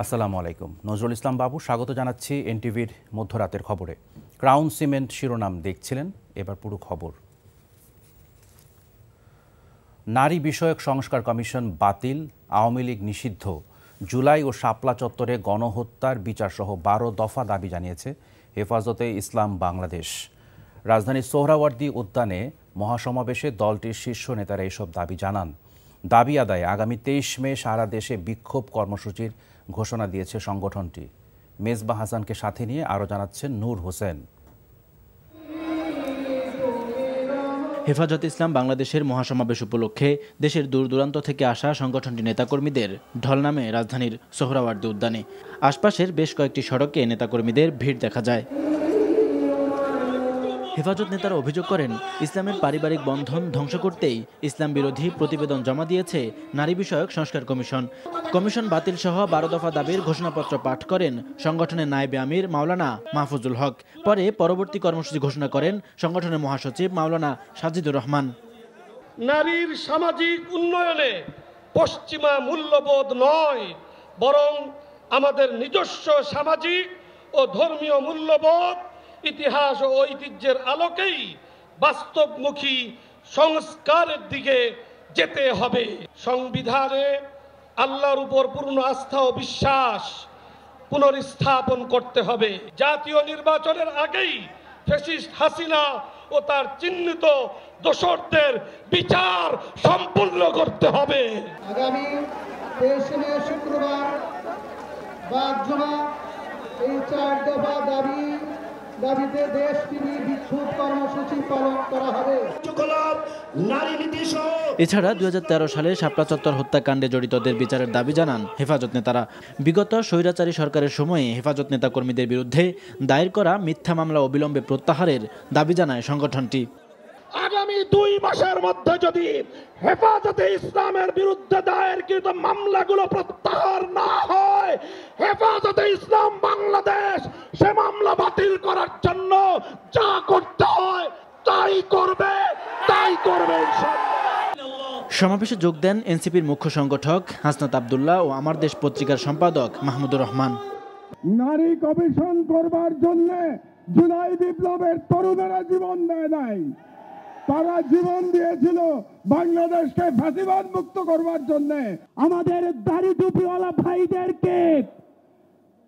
আসসালামু আলাইকুম। নজরুল ইসলাম বাবু স্বাগত জানাচ্ছি এনটিভির মধ্যরাতের খবরে। ক্রাউন সিমেন্ট শিরোনাম দেখছিলেন, এবার পুরো খবর। নারী বিষয়ক সংস্কার কমিশন বাতিল, আওয়ামী লীগ নিষিদ্ধ, জুলাই ও শাপলা চত্বরে গণহত্যার বিচারসহ 12 দফা দাবি জানিয়েছে হেফাজতে ইসলাম বাংলাদেশ। রাজধানীর সোহরাওয়ার্দী উদ্যানে মহাসমাবেশে দলটির শীর্ষ নেতারা এসব দাবি জানান। দাবি আদায়ে আগামী 23 মে সারা দেশে বিক্ষোভ কর্মসূচির ঘোষণা দিয়েছে সংগঠনটি। মেজবাহ হাসানকে সাথে নিয়ে আরও জানাচ্ছেন নূর হোসেন। হেফাজতে ইসলাম বাংলাদেশের মহাসমাবেশ উপলক্ষে দেশের দূর দূরান্ত থেকে আসা সংগঠনটির নেতাকর্মীদের ঢল নামে রাজধানীর সোহরাওয়ার্দী উদ্যানে। আশপাশের বেশ কয়েকটি সড়কে নেতাকর্মীদের ভিড় দেখা যায়। হেফাজত নেতারা অভিযোগ করেন, ইসলামের পারিবারিক বন্ধন ধ্বংস করতেই ইসলাম বিরোধী প্রতিবেদন জমা দিয়েছে নারী বিষয়ক সংস্কার কমিশন। কমিশন বাতিল সহ 12 দফা দাবির ঘোষণাপত্র পাঠ করেন সংগঠনের নায়েবে আমির মাওলানা মাহফুজুল হক। পরে পরবর্তী কর্মসূচি ঘোষণা করেন সংগঠনের মহাসচিব মাওলানা সাজিদুর রহমান। নারীর সামাজিক উন্নয়নে পশ্চিমা মূল্যবোধ নয়, বরং আমাদের নিজস্ব সামাজিক ও ধর্মীয় মূল্যবোধ, ইতিহাস ও ঐতিহ্যের আলোকেই বাস্তবমুখী সংস্কারের দিকে যেতে হবে। সংবিধানে আল্লাহর উপর পূর্ণ আস্থা ও বিশ্বাস পুনর্স্থাপন করতে হবে। জাতীয় নির্বাচনের আগেই ফ্যাসিস্ট হাসিনা ও তার চিহ্নিত দোষরদের বিচার সম্পূর্ণ করতে হবে। আগামী 23 মে শুক্রবার বাগজমা এই 4 দফা দাবিতে দেশব্যাপী বিক্ষোভ কর্মসূচি পালন করা হবে। এছাড়া 2013 সালে শাপলা চত্বর হত্যাকাণ্ডে জড়িতদের বিচারের দাবি জানান হেফাজত নেতারা। বিগত স্বৈরাচারী সরকারের সময়ে হেফাজত নেতাকর্মীদের বিরুদ্ধে দায়ের করা মিথ্যা মামলা অবিলম্বে প্রত্যাহারের দাবি জানায় সংগঠনটি। আগামী 2 মাসের মধ্যে যদি হেফাজতে ইসলামের বিরুদ্ধে দায়েরকৃত মামলাগুলো প্রত্যাহার না হয়, হেফাজতে ইসলাম বাংলাদেশ সে মামলা বাতিল করার জন্য যা করতে হয় তাই করবে। সমাবেশে যোগ দেন এনসিপির মুখ্য সংগঠক হাসনাত আব্দুল্লাহ ও আমার দেশ পত্রিকার সম্পাদক মাহমুদুর রহমান। নারী কমিশন করবার জন্য জুলাই বিপ্লবের তরুণেরা জীবন দেয় নাই, তারা জীবন দিয়েছিল বাংলাদেশকে ফ্যাসিবাদ মুক্ত করবার জন্য। আমাদের দাড়ি টুপিওয়ালা ভাইদেরকে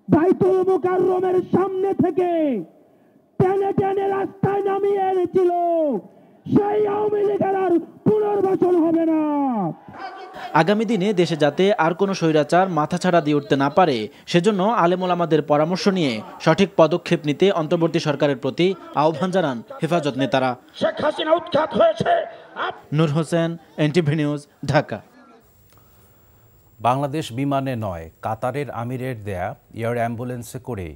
বাইতুল মুকাররমের সামনে থেকে টেনে টেনে রাস্তায় নামিয়ে এনেছিল। সেই আওয়ামী লীগের আর পুনর্বাসন হবে না। আগামী দিনে দেশে যাতে আর কোনো স্বৈরাচার মাথাছাড়া দিয়ে উঠতে না পারে, সেজন্য আলেম ওলামাদের পরামর্শ নিয়ে সঠিক পদক্ষেপ নিতে অন্তর্বর্তী সরকারের প্রতি আহ্বান জানান হেফাজত নেতারা। নূর হোসেন, এনটিভি নিউজ, ঢাকা। বাংলাদেশ বিমানে নয়, কাতারের আমিরের দেয়া এয়ার অ্যাম্বুলেন্সে করে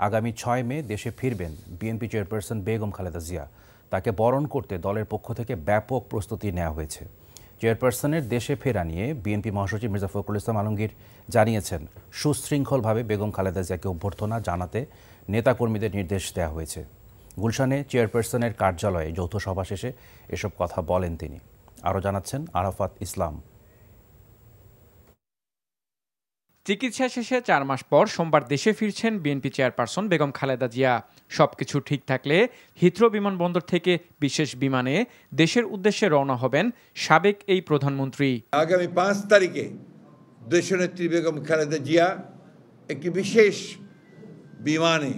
আগামী 6 মে দেশে ফিরবেন বিএনপি চেয়ারপারসন বেগম খালেদা জিয়া। তাকে বরণ করতে দলের পক্ষ থেকে ব্যাপক প্রস্তুতি নেওয়া হয়েছে। চেয়ারপারসনের দেশে ফেরা নিয়ে বিএনপি মহাসচিব মির্জা ফখরুল ইসলাম আলমগীর জানিয়েছেন, সুশৃঙ্খলভাবে বেগম খালেদা জিয়াকে অভ্যর্থনা জানাতে নেতাকর্মীদের নির্দেশ দেওয়া হয়েছে। গুলশানে চেয়ারপারসনের কার্যালয়ে যৌথ সভা শেষে এসব কথা বলেন তিনি। আরও জানাচ্ছেন আরাফাত ইসলাম। চিকিৎসা শেষে 4 মাস পর সোমবার দেশে ফিরছেন বিএনপি চেয়ারপারসন বেগম খালেদা জিয়া। সবকিছু ঠিক থাকলে হিথ্রো বিমানবন্দর থেকে বিশেষ বিমানে দেশের উদ্দেশ্যে রওনা হবেন সাবেক এই প্রধানমন্ত্রী। আগামী 5 তারিখে দেশনেত্রী বেগম খালেদা জিয়া একটি বিশেষ বিমানে,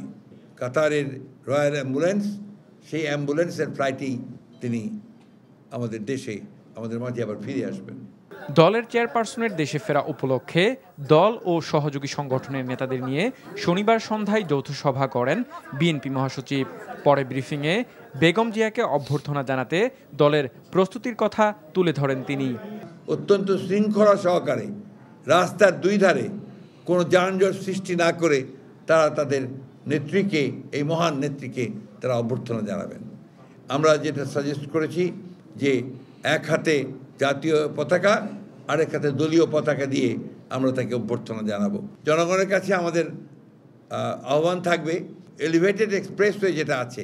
কাতারের রয়্যাল অ্যাম্বুলেন্স, সেই অ্যাম্বুলেন্সের ফ্লাইটেই তিনি আমাদের দেশে, আমাদের মাঝে আবার ফিরে আসবেন। দলের চেয়ারপারসনের দেশে ফেরা উপলক্ষে দল ও সহযোগী সংগঠনের নেতাদের নিয়ে শনিবার সন্ধ্যায় যৌথ সভা করেন বিএনপি মহাসচিব। পরে ব্রিফিংয়ে বেগম জিয়াকে অভ্যর্থনা জানাতে দলের প্রস্তুতির কথা তুলে ধরেন তিনি। অত্যন্ত শৃঙ্খলা সহকারে রাস্তার 2 ধারে কোনো যানজট সৃষ্টি না করে তারা তাদের নেত্রীকে, এই মহান নেত্রীকে তারা অভ্যর্থনা জানাবেন। আমরা যেটা সাজেস্ট করেছি যে এক হাতে জাতীয় পতাকা, আরেক হাতে দলীয় পতাকা দিয়ে আমরা তাকে অভ্যর্থনা জানাবো। জনগণের কাছে আমাদের আহ্বান থাকবে, এলিভেটেড এক্সপ্রেসওয়ে যেটা আছে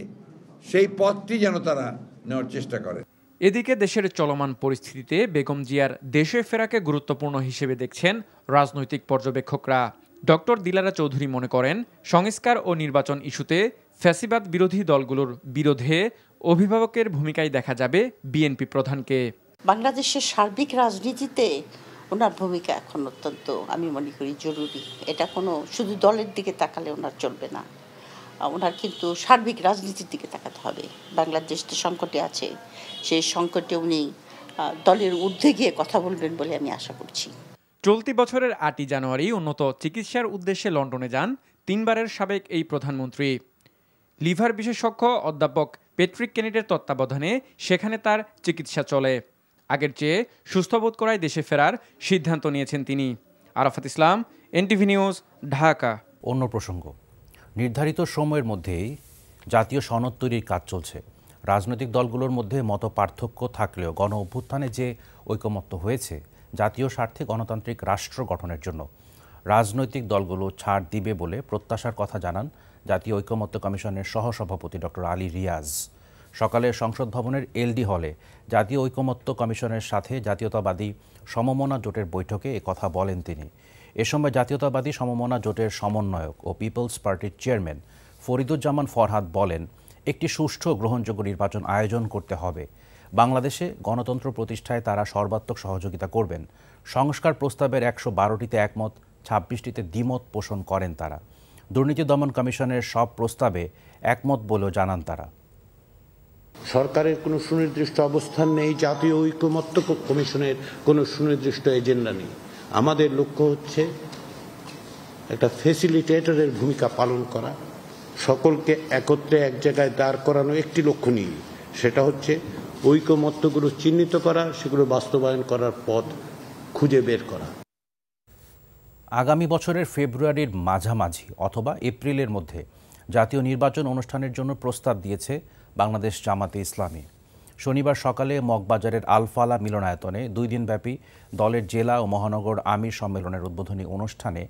সেই পথটি যেন তারা নেওয়ার চেষ্টা করে। এদিকে দেশের চলমান পরিস্থিতিতে বেগম জিয়ার দেশে ফেরাকে গুরুত্বপূর্ণ হিসেবে দেখছেন রাজনৈতিক পর্যবেক্ষকরা। ডক্টর দিলারা চৌধুরী মনে করেন, সংস্কার ও নির্বাচন ইস্যুতে ফ্যাসিবাদ বিরোধী দলগুলোর বিরোধে অভিভাবকের ভূমিকায় দেখা যাবে বিএনপি প্রধানকে। বাংলাদেশের সার্বিক রাজনীতিতে ওনার ভূমিকা এখন অত্যন্ত আমি মনে করি জরুরি। এটা কোনো শুধু দলের দিকে তাকালে ওনার চলবে না, ওনার কিন্তু সার্বিক রাজনীতির দিকে তাকাতে হবে। বাংলাদেশ তো সংকটে আছে, সেই সংকটে উনি দলের ঊর্ধ্বে গিয়ে কথা বলবেন বলে আমি আশা করছি। চলতি বছরের 8 জানুয়ারি উন্নত চিকিৎসার উদ্দেশ্যে লন্ডনে যান 3 বারের সাবেক এই প্রধানমন্ত্রী। লিভার বিশেষজ্ঞ অধ্যাপক প্যাট্রিক কেনেডির তত্ত্বাবধানে সেখানে তার চিকিৎসা চলে। আগের চেয়ে সুস্থ বোধ করায় দেশে ফেরার সিদ্ধান্ত নিয়েছেন তিনি। আরাফাত ইসলাম, এনটিভি নিউজ, ঢাকা। অন্য প্রসঙ্গ, নির্ধারিত সময়ের মধ্যেই জাতীয় সনদ তৈরির কাজ চলছে। রাজনৈতিক দলগুলোর মধ্যে মত পার্থক্য থাকলেও গণ অভ্যুত্থানে যে ঐকমত্য হয়েছে জাতীয় স্বার্থে গণতান্ত্রিক রাষ্ট্র গঠনের জন্য, রাজনৈতিক দলগুলো ছাড় দিবে বলে প্রত্যাশার কথা জানান জাতীয় ঐকমত্য কমিশনের সহসভাপতি ডক্টর আলী রিয়াজ। সকালে সংসদ ভবনের এলডি হলে জাতীয় ঐকমত্য কমিশনের সাথে জাতীয়তাবাদী সমমনা জোটের বৈঠকে কথা বলেন তিনি। এ সময় জাতীয়তাবাদী সমমনা জোটের সমন্বয়ক ও পিপলস পার্টির চেয়ারম্যান ফরিদুজ্জামান ফরহাদ বলেন, একটি সুষ্ঠু গ্রহণযোগ্য নির্বাচন আয়োজন করতে হবে। বাংলাদেশে গণতন্ত্র প্রতিষ্ঠায় তারা সর্বাত্মক সহযোগিতা করবেন। সংস্কার প্রস্তাবের 112টিতে একমত, 26টিতে দ্বিমত পোষণ করেন তারা। দুর্নীতি দমন কমিশনের সব প্রস্তাবে একমত বলেও জানান তারা। সরকারের কোনো সুনির্দিষ্ট অবস্থান নেই, জাতীয় ঐকমত্য কমিশনের কোনো সুনির্দিষ্ট এজেন্ডা নেই। আমাদের লক্ষ্য হচ্ছে একটা ফ্যাসিলিটেটরের ভূমিকা পালন করা, সকলকে একত্রে এক জায়গায় দাঁড় করানো একটি লক্ষ্য নিয়ে, সেটা হচ্ছে ঐকমত্যগুলো চিহ্নিত করা, সেগুলো বাস্তবায়ন করার পথ খুঁজে বের করা। আগামী বছরের ফেব্রুয়ারির মাঝামাঝি অথবা এপ্রিলের মধ্যে জাতীয় নির্বাচন অনুষ্ঠানের জন্য প্রস্তাব দিয়েছে বাংলাদেশ জামাতে ইসলামী। শনিবার সকালে মগবাজারের আলফালা মিলনায়তনে 2 দিনব্যাপী দলের জেলা ও মহানগর আমির সম্মেলনের উদ্বোধনী অনুষ্ঠানে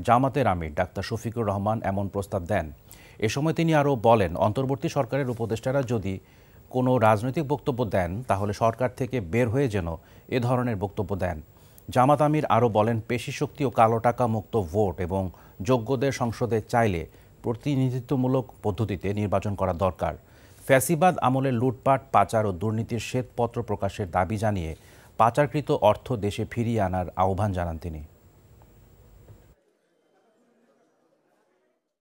জামাতের আমির ডাক্তার শফিকুর রহমান এমন প্রস্তাব দেন। এ সময় তিনি আরও বলেন, অন্তর্বর্তী সরকারের উপদেষ্টারা যদি কোনো রাজনৈতিক বক্তব্য দেন তাহলে সরকার থেকে বের হয়ে যেন এ ধরনের বক্তব্য দেন। জামাত আমির আরও বলেন, পেশিশক্তি ও কালো টাকা মুক্ত ভোট এবং যোগ্যদের সংসদে চাইলে প্রতিনিধিত্বমূলক পদ্ধতিতে নির্বাচন করা দরকার। ফ্যাসিবাদ আমলে লুটপাট, পাচার ও দুর্নীতির শ্বেতপত্র প্রকাশের দাবি জানিয়ে পাচারকৃত অর্থ দেশে ফিরিয়ে আনার আহ্বান জানান তিনি।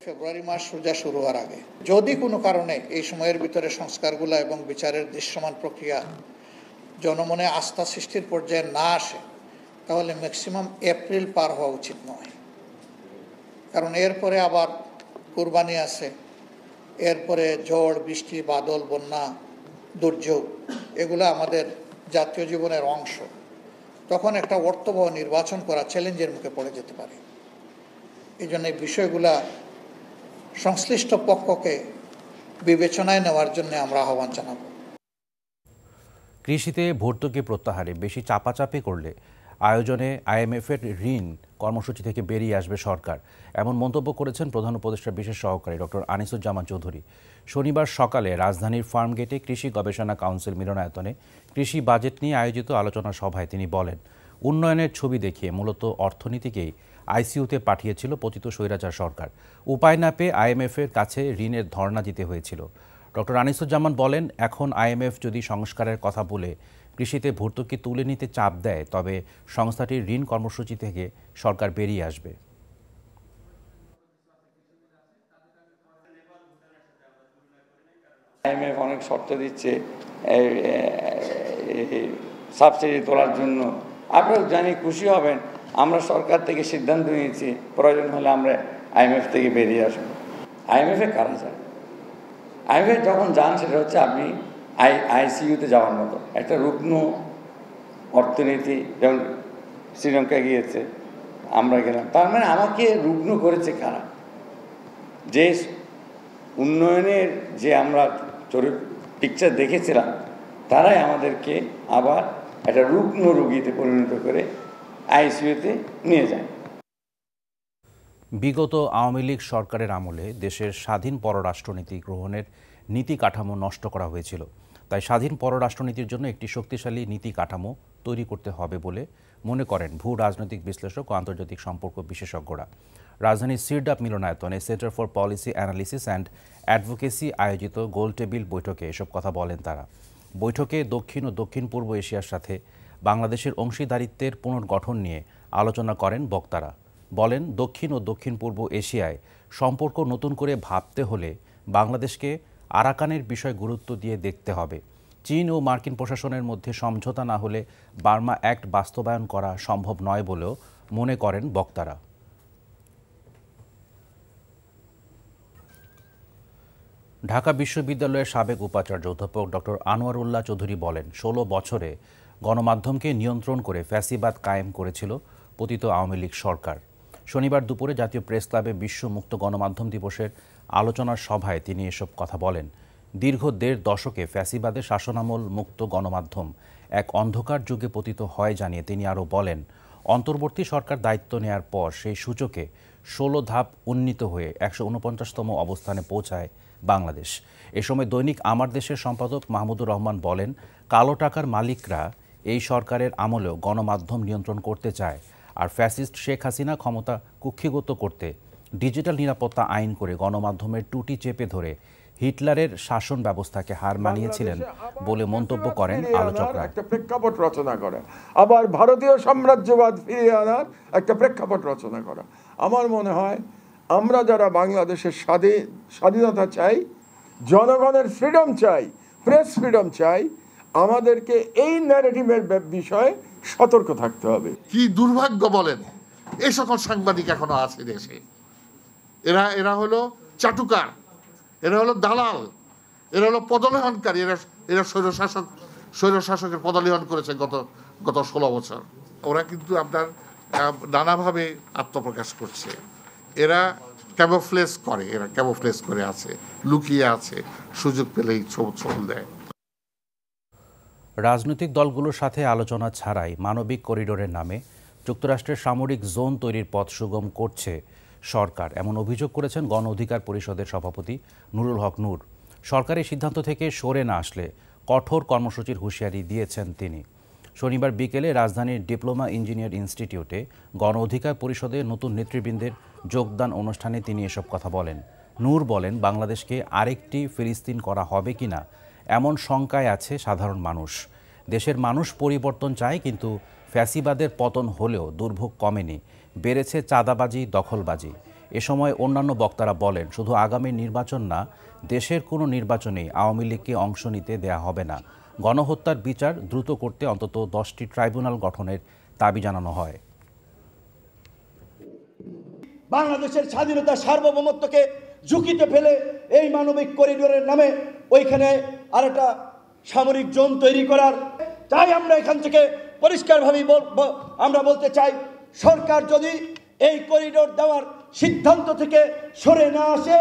ফেব্রুয়ারি মাস সোজা শুরু হওয়ার আগে যদি কোনো কারণে এই সময়ের ভিতরে সংস্কারগুলো এবং বিচারের দৃশ্যমান প্রক্রিয়া জনমনে আস্থা সৃষ্টির পর্যায়ে না আসে, তাহলে ম্যাক্সিমাম এপ্রিল পার হওয়া উচিত নয়। কারণ এরপরে আবার কুরবানি আছে, এরপরে ঝড় বৃষ্টি, বাদল, বন্যা, দুর্যোগ, এগুলো আমাদের জাতীয় জীবনের অংশ। তখন একটা অর্থবহ নির্বাচন করা চ্যালেঞ্জের মুখে পড়ে যেতে পারে। এই জন্য এই বিষয়গুলা সংশ্লিষ্ট পক্ষকে বিবেচনায় নেওয়ার জন্য আমরা আহ্বান জানাব। কৃষিতে ভর্তুকি প্রত্যাহারে বেশি চাপাচাপি করলে আয়োজনে আইএমএফের ঋণ কর্মসূচি থেকে বেরিয়ে আসবে সরকার, এমন মন্তব্য করেছেন প্রধান উপদেষ্টার বিশেষ সহকারী ডক্টর আনিসুজ্জামান চৌধুরী। শনিবার সকালে রাজধানীর ফার্মগেটে কৃষি গবেষণা কাউন্সিল মিলনায়তনে কৃষি বাজেট নিয়ে আয়োজিত আলোচনা সভায় তিনি বলেন, উন্নয়নের ছবি দেখিয়ে মূলত অর্থনীতিকেই আইসিইউতে পাঠিয়েছিল পতিত স্বৈরাচার সরকার। উপায় না পেয়ে আইএমএফের কাছে ঋণের ধর্ণা দিতে হয়েছিল। ডক্টর আনিসুজ্জামান বলেন, এখন আইএমএফ যদি সংস্কারের কথা বলে কৃষিতে ভর্তুকি তুলে নিতে চাপ দেয়, তবে সংস্থাটির ঋণ কর্মসূচি থেকে সরকার বেরিয়ে আসবে। আইএমএফ অনেক শর্ত দিচ্ছে সাবসিডি তোলার জন্য। আপনারা জানি খুশি হবেন, আমরা সরকার থেকে সিদ্ধান্ত নিয়েছি প্রয়োজন হলে আমরা আইএমএফ থেকে বেরিয়ে আসবো। আইএমএফে কারা যায়? আইএমএফ যখন যান সেটা হচ্ছে আপনি আইসিইউতে যাওয়ার মতো একটা রুগ্ন অর্থনীতি, যেমন শ্রীলঙ্কা গিয়েছে, আমরা গেলাম। তার মানে আমাকে রুগ্ন করেছে কারা? যে উন্নয়নের যে আমরা পিকচার দেখেছিলাম, তারাই আমাদেরকে আবার একটা রুগ্ন রোগীতে পরিণত করে আইসিইউতে নিয়ে যায়। বিগত আওয়ামী লীগ সরকারের আমলে দেশের স্বাধীন পররাষ্ট্রনীতি গ্রহণের নীতি কাঠামো নষ্ট করা হয়েছিল। তাই স্বাধীন পররাষ্ট্রনীতির জন্য একটি শক্তিশালী নীতি কাঠামো তৈরি করতে হবে বলে মনে করেন ভূ রাজনৈতিক বিশ্লেষক ও আন্তর্জাতিক সম্পর্ক বিশেষজ্ঞরা। রাজধানীর সিরডাপ মিলনায়তনে centre for policy analysis and advocacy আয়োজিত গোল টেবিল বৈঠকে এসব কথা বলেন তারা। বৈঠকে দক্ষিণ ও দক্ষিণ পূর্ব এশিয়ার সাথে বাংলাদেশের অংশীদারিত্বের পুনর্গঠন নিয়ে আলোচনা করেন বক্তারা। বলেন, দক্ষিণ ও দক্ষিণ পূর্ব এশিয়ায় সম্পর্ক নতুন করে ভাবতে হলে বাংলাদেশকে আরাকানের বিষয় গুরুত্ব দিয়ে দেখতে হবে। চীন ও মার্কিন প্রশাসনের মধ্যে সমঝোতা না হলে বার্মা অ্যাক্ট বাস্তবায়ন করা সম্ভব নয় বলেও মনে করেন বক্তারা। ঢাকা বিশ্ববিদ্যালয়ের সাবেক উপাচার্য অধ্যাপক ডক্টর আনোয়ারুল্লাহ চৌধুরী বলেন, 16 বছরে গণমাধ্যমকে নিয়ন্ত্রণ করে ফ্যাসিবাদ কায়েম করেছিল পতিত আওয়ামী লীগ সরকার। শনিবার দুপুরে জাতীয় প্রেস ক্লাবে বিশ্ব মুক্ত গণমাধ্যম দিবসের আলোচনার সভায় তিনি এসব কথা বলেন। দীর্ঘ 1.5 দশকে ফ্যাসিবাদের শাসনামল মুক্ত গণমাধ্যম এক অন্ধকার যুগে পতিত হয় জানিয়ে তিনি আরও বলেন, অন্তর্বর্তী সরকার দায়িত্ব নেয়ার পর সেই সূচকে 16 ধাপ উন্নীত হয়ে 149তম অবস্থানে পৌঁছায় বাংলাদেশ। এ সময় দৈনিক আমার দেশের সম্পাদক মাহমুদুর রহমান বলেন, কালো টাকার মালিকরা এই সরকারের আমলেও গণমাধ্যম নিয়ন্ত্রণ করতে চায়, আর ফ্যাসিস্ট শেখ হাসিনা ক্ষমতা কুক্ষিগত করতে ডিজিটাল নিরাপত্তা আইন করে গণমাধ্যমের টুটি চেপে ধরে হিটলারের শাসন ব্যবস্থাকে হার মানিয়েছিলেন বলে মন্তব্য করেন আলোচকরা। একটা প্রেক্ষাপট রচনা করা, আবার ভারতীয় সাম্রাজ্যবাদ ফিরিয়ে আনার একটা প্রেক্ষাপট রচনা করা। আমার মনে হয় আমরা যারা বাংলাদেশের স্বাধীনতা চাই, জনগণের ফ্রিডম চাই, প্রেস ফ্রিডম চাই, আমাদেরকে এই ন্যারেটিভের বিষয়ে সতর্ক থাকতে হবে। কি দুর্ভাগ্য বলেন, এই সকল সাংবাদিক এখনো আছে দেশে। এরা হলো চাটুকার, এরা হলো দালাল, এরা হলো পদলেহনকারী। এরা স্বৈরশাসকের পদলেহন করেছে গত 16 বছর। ওরা কিন্তু আপনার নানাভাবে আত্মপ্রকাশ করছে। এরা ক্যামোফ্লেজ করে আছে, লুকিয়ে আছে, সুযোগ পেলেই ছবল দেয়। রাজনৈতিক দলগুলোর সাথে আলোচনা ছাড়াই মানবিক করিডোরের নামে যুক্তরাষ্ট্রের সামরিক জোন তৈরির পথ সুগম করছে সরকার, এমন অভিযোগ করেছেন গণ অধিকার পরিষদের সভাপতি নুরুল হক নূর। সরকারের সিদ্ধান্ত থেকে সরে না আসলে কঠোর কর্মসূচির হুঁশিয়ারি দিয়েছেন তিনি। শনিবার বিকেলে রাজধানীর ডিপ্লোমা ইঞ্জিনিয়ার ইনস্টিটিউটে গণ অধিকার পরিষদের নতুন নেতৃবৃন্দের যোগদান অনুষ্ঠানে তিনি এসব কথা বলেন। নূর বলেন, বাংলাদেশকে আরেকটি ফিলিস্তিন করা হবে কিনা এমন শঙ্কায় আছে সাধারণ মানুষ। দেশের মানুষ পরিবর্তন চায়, কিন্তু ফ্যাসিবাদের পতন হলেও দুর্ভোগ কমেনি, বেড়েছে চাঁদাবাজি, দখলবাজি। এ সময় অন্যান্য বক্তারা বলেন, শুধু আগামী নির্বাচন না, দেশের কোনো নির্বাচনেই আওয়ামী লীগকে অংশ নিতে দেয়া হবে না। গণহত্যার বিচার দ্রুত করতে অন্তত 10টি ট্রাইব্যুনাল গঠনের দাবি জানানো হয়। বাংলাদেশের স্বাধীনতা সার্বভৌমত্বকে ঝুঁকিতে ফেলে এই মানবিক করিডোরের নামে ওইখানে আরেকটা সামরিক জোন তৈরি করার, তাই আমরা এখান থেকে পরিষ্কারভাবে আমরা বলতে চাই, সরকার যদি এই করিডোর দেওয়ার সিদ্ধান্ত থেকে সরে না আসে,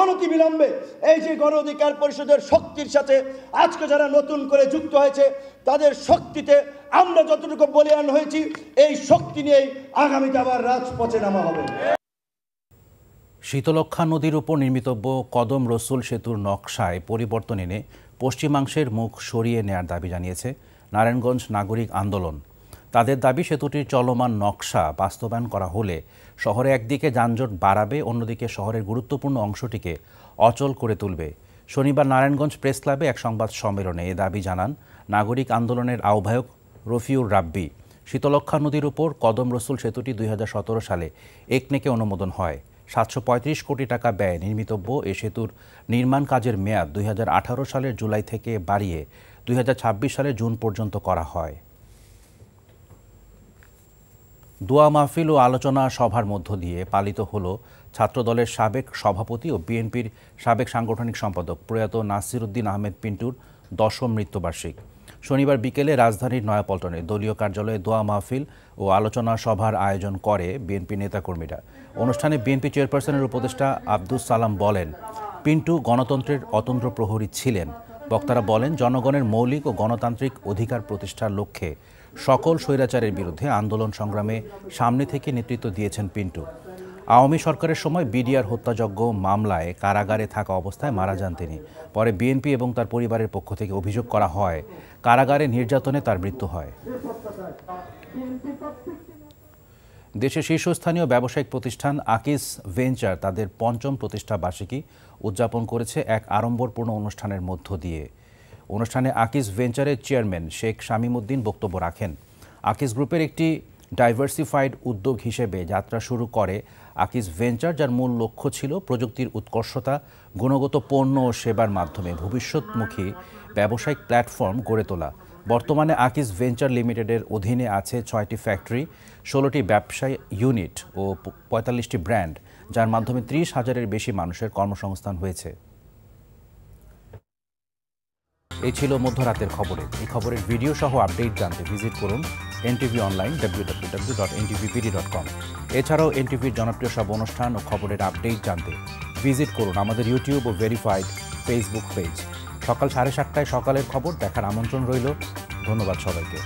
অনতিবিলম্বে এই যে গণ অধিকার পরিষদের শক্তির সাথে আজকে যারা নতুন করে যুক্ত হয়েছে, তাদের শক্তিতে আমরা যতটুকু বলীয়ান হয়েছি, এই শক্তি নিয়েই আগামীতে আবার রাজপথে নামা হবে। শীতলক্ষ্যা নদীর উপর নির্মিতব্য কদম রসুল সেতুর নকশায় পরিবর্তন এনে পশ্চিমাংশের মুখ সরিয়ে নেয়ার দাবি জানিয়েছে নারায়ণগঞ্জ নাগরিক আন্দোলন। তাদের দাবি, সেতুটির চলমান নকশা বাস্তবায়ন করা হলে শহরে একদিকে যানজট বাড়াবে, অন্যদিকে শহরের গুরুত্বপূর্ণ অংশটিকে অচল করে তুলবে। শনিবার নারায়ণগঞ্জ প্রেস ক্লাবে এক সংবাদ সম্মেলনে এ দাবি জানান নাগরিক আন্দোলনের আহ্বায়ক রফিউর রাব্বি। শীতলক্ষ্যা নদীর উপর কদম রসুল সেতুটি 2017 সালে একনেকে অনুমোদন হয়। 735 কোটি টাকা ব্যয়ে নির্মিতব্য এ সেতুর নির্মাণ কাজের মেয়াদ 2018 সালের জুলাই থেকে বাড়িয়ে 2026 সালের জুন পর্যন্ত করা হয়। দোয়া মাহফিল ও আলোচনা সভার মধ্য দিয়ে পালিত হলো ছাত্রদলের সাবেক সভাপতি ও বিএনপির সাবেক সাংগঠনিক সম্পাদক প্রয়াত নাসির উদ্দিন আহমেদ পিন্টুর 10ম মৃত্যুবার্ষিক। শনিবার বিকেলে রাজধানীর নয়াপল্টনে দলীয় কার্যালয়ে দোয়া মাহফিল ও আলোচনা সভার আয়োজন করে বিএনপি নেতাকর্মীরা। অনুষ্ঠানে বিএনপি চেয়ারপারসনের উপদেষ্টা আব্দুস সালাম বলেন, পিন্টু গণতন্ত্রের অতন্দ্র প্রহরী ছিলেন। বক্তারা বলেন, জনগণের মৌলিক ও গণতান্ত্রিক অধিকার প্রতিষ্ঠার লক্ষ্যে সকল স্বৈরাচারের বিরুদ্ধে আন্দোলন সংগ্রামে সামনে থেকে নেতৃত্ব দিয়েছেন পিন্টু। আওয়ামী সরকারের সময় বিডিআর হত্যাযজ্ঞ মামলায় কারাগারে থাকা অবস্থায় মারা যান তিনি। পরে বিএনপি এবং তার পরিবারের পক্ষ থেকে অভিযোগ করা হয়, কারাগারে নির্যাতনে তার মৃত্যু হয়। দেশের শীর্ষস্থানীয় ব্যবসায়িক প্রতিষ্ঠান আকিস ভেঞ্চার তাদের ৫ম প্রতিষ্ঠা বার্ষিকী উদযাপন করেছে এক আড়ম্বরপূর্ণ অনুষ্ঠানের মধ্য দিয়ে। অনুষ্ঠানে আকিস ভেঞ্চারের চেয়ারম্যান শেখ শামীমউদ্দিন বক্তব্য রাখেন। আকিস গ্রুপের একটি ডাইভার্সিফাইড উদ্যোগ হিসেবে যাত্রা শুরু করে আকিস ভেঞ্চার, যার মূল লক্ষ্য ছিল প্রযুক্তির উৎকর্ষতা, গুণগত পণ্য ও সেবার মাধ্যমে ভবিষ্যৎমুখী ব্যবসায়িক প্ল্যাটফর্ম গড়ে তোলা। বর্তমানে আকিস ভেঞ্চার লিমিটেডের অধীনে আছে ৬টি ফ্যাক্টরি, ১৬টি ব্যবসায় ইউনিট ও ৪৫টি ব্র্যান্ড, যার মাধ্যমে ৩০,০০০-এর বেশি মানুষের কর্মসংস্থান হয়েছে। এই ছিল মধ্যরাতের খবরে। এই খবরের ভিডিও সহ আপডেট জানতে ভিজিট করুন এনটিভি অনলাইন www.ntvpd.com। এছাড়াও এনটিভির জনপ্রিয় সব অনুষ্ঠান ও খবরের আপডেট জানতে ভিজিট করুন আমাদের ইউটিউব ও ভেরিফাইড ফেসবুক পেজ। সকাল 7:30টায় সকালের খবর দেখার আমন্ত্রণ রইল। ধন্যবাদ সবাইকে।